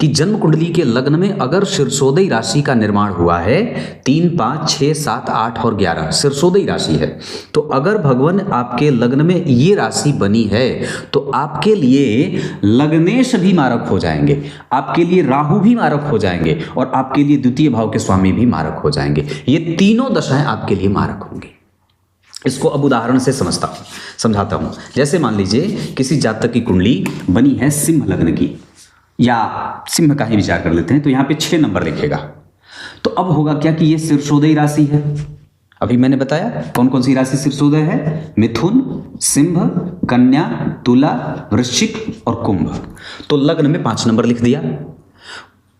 कि जन्म कुंडली के लग्न में अगर शीर्षोदय राशि का निर्माण हुआ है 3, 5, 6, 7, 8 और 11 शीर्षोदय राशि है, तो अगर भगवान आपके लग्न में ये राशि बनी है तो आपके लिए लग्नेश भी मारक हो जाएंगे, आपके लिए राहु भी मारक हो जाएंगे और आपके लिए द्वितीय भाव के स्वामी भी मारक हो जाएंगे। ये तीनों दशाएं आपके लिए मारक होंगी। इसको अब उदाहरण से समझाता हूं। जैसे मान लीजिए किसी जातक की कुंडली बनी है सिंह लग्न की, या सिंह का ही विचार कर लेते हैं, तो यहाँ पे 6 नंबर लिखेगा। तो अब होगा क्या कि ये शीर्षोदय राशि है। अभी मैंने बताया कौन कौन सी राशि शीर्षोदय है, मिथुन, सिंह, कन्या, तुला, वृश्चिक और कुंभ। तो लग्न में 5 नंबर लिख दिया।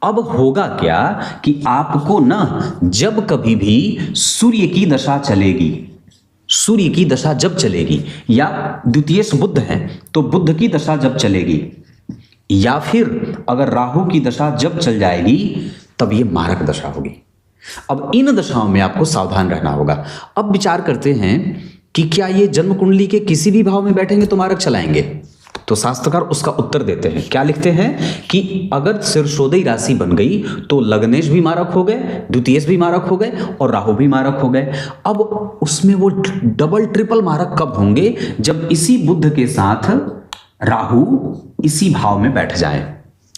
अब होगा क्या कि आपको ना जब कभी भी सूर्य की दशा चलेगी, सूर्य की दशा जब चलेगी, या द्वितीय बुध है तो बुध की दशा जब चलेगी, या फिर अगर राहु की दशा जब चल जाएगी तब ये मारक दशा होगी। अब इन दशाओं में आपको सावधान रहना होगा। अब विचार करते हैं कि क्या ये जन्म कुंडली के किसी भी भाव में बैठेंगे तो मारक चलाएंगे? तो शास्त्रकार उसका उत्तर देते हैं। क्या लिखते हैं कि अगर शीर्षोदय राशि बन गई तो लग्नेश भी मारक हो गए, द्वितीयेश भी मारक हो गए और राहु भी मारक हो गए। अब उसमें वो डबल ट्रिपल मारक कब होंगे? जब इसी बुध के साथ राहु इसी भाव में बैठ जाए,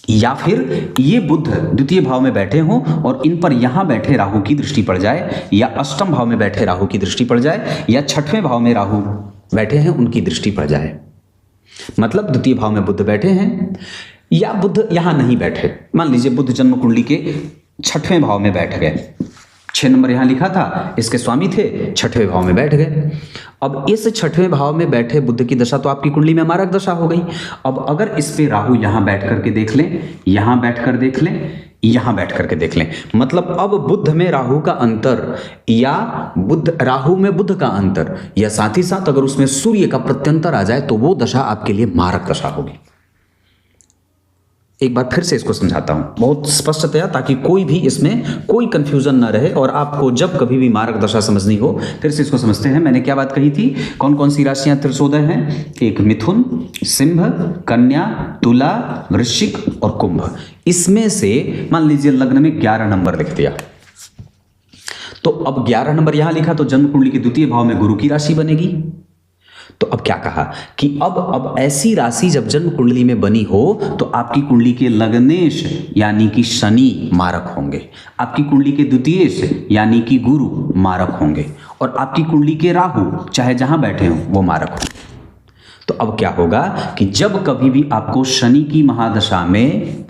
या फिर ये बुध द्वितीय भाव में बैठे हों और इन पर यहां बैठे राहु की दृष्टि पड़ जाए, या अष्टम भाव में बैठे राहु की दृष्टि पड़ जाए, या 6वें भाव में राहु बैठे हैं उनकी दृष्टि पड़ जाए। मतलब द्वितीय भाव में बुध बैठे हैं या बुध यहां नहीं बैठे। मान लीजिए बुध जन्म कुंडली के 6वें भाव में बैठ गए, 6 नंबर यहां लिखा था, इसके स्वामी थे, 6वें भाव में बैठ गए। अब इस 6वें भाव में बैठे बुध की दशा तो आपकी कुंडली में मारक दशा हो गई। अब अगर इस पे राहु यहां बैठ करके देख लें, यहां बैठ कर देख लें, यहां बैठ करके देख लें, मतलब अब बुध में राहु का अंतर, या बुध राहु में बुध का अंतर, या साथ ही साथ अगर उसमें सूर्य का प्रत्यंतर आ जाए तो वो दशा आपके लिए मारक दशा होगी। एक बार फिर से इसको समझाता हूं बहुत स्पष्टतया, ताकि कोई भी इसमें कोई कंफ्यूजन ना रहे और आपको जब कभी भी मारक दशा समझनी हो। फिर से इसको समझते हैं। मैंने क्या बात कही थी, कौन कौन सी राशियां शीर्षोदय हैं? एक मिथुन, सिंह, कन्या, तुला, वृश्चिक और कुंभ। इसमें से मान लीजिए लग्न में 11 नंबर लिख दिया, तो अब 11 नंबर यहां लिखा तो जन्म कुंडली के द्वितीय भाव में गुरु की राशि बनेगी। तो अब क्या कहा कि अब ऐसी राशि जब जन्म कुंडली में बनी हो तो आपकी कुंडली के लग्नेश यानी कि शनि मारक होंगे, आपकी कुंडली के द्वितीयेश यानी कि गुरु मारक होंगे, और आपकी कुंडली के राहु चाहे जहां बैठे हो वो मारक होंगे। तो अब क्या होगा कि जब कभी भी आपको शनि की महादशा में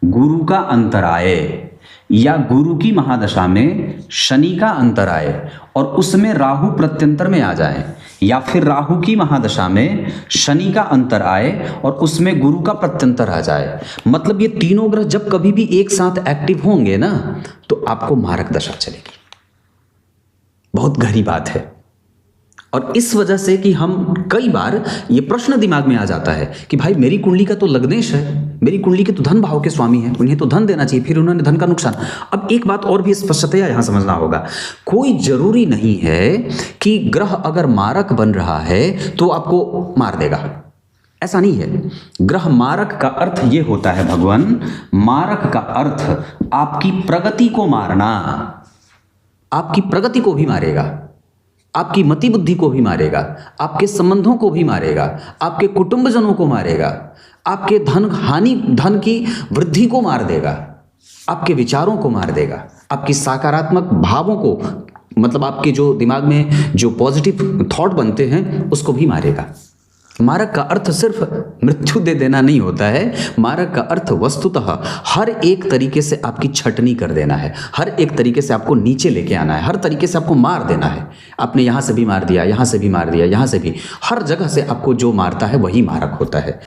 गुरु का अंतर आए, या गुरु की महादशा में शनि का अंतर आए और उसमें राहु प्रत्यंतर में आ जाए, या फिर राहु की महादशा में शनि का अंतर आए और उसमें गुरु का प्रत्यंतर आ जाए, मतलब ये तीनों ग्रह जब कभी भी एक साथ एक्टिव होंगे ना तो आपको मारक दशा चलेगी। बहुत गहरी बात है। और इस वजह से कि हम कई बार ये प्रश्न दिमाग में आ जाता है कि भाई मेरी कुंडली का तो लग्नेश है, मेरी कुंडली के तो धन भाव के स्वामी हैं, उन्हें तो धन देना चाहिए, फिर उन्होंने धन का नुकसान। अब एक बात और भी स्पष्टतया यहां समझना होगा, कोई जरूरी नहीं है कि ग्रह अगर मारक बन रहा है तो आपको मार देगा, ऐसा नहीं है। ग्रह मारक का अर्थ ये होता है भगवान, मारक का अर्थ आपकी प्रगति को मारना, आपकी प्रगति को भी मारेगा, आपकी मति बुद्धि को भी मारेगा, आपके संबंधों को भी मारेगा, आपके कुटुंबजनों को मारेगा, आपके धन की वृद्धि को मार देगा, आपके विचारों को मार देगा, आपकी सकारात्मक भावों को, मतलब आपके जो दिमाग में जो पॉजिटिव थॉट बनते हैं उसको भी मारेगा। मारक का अर्थ सिर्फ मृत्यु दे देना नहीं होता है, मारक का अर्थ वस्तुतः हर एक तरीके से आपकी छटनी कर देना है, हर एक तरीके से आपको नीचे लेके आना है, हर तरीके से आपको मार देना है। आपने यहाँ से भी मार दिया, यहाँ से भी मार दिया, यहाँ से भी, हर जगह से आपको जो मारता है वही मारक होता है।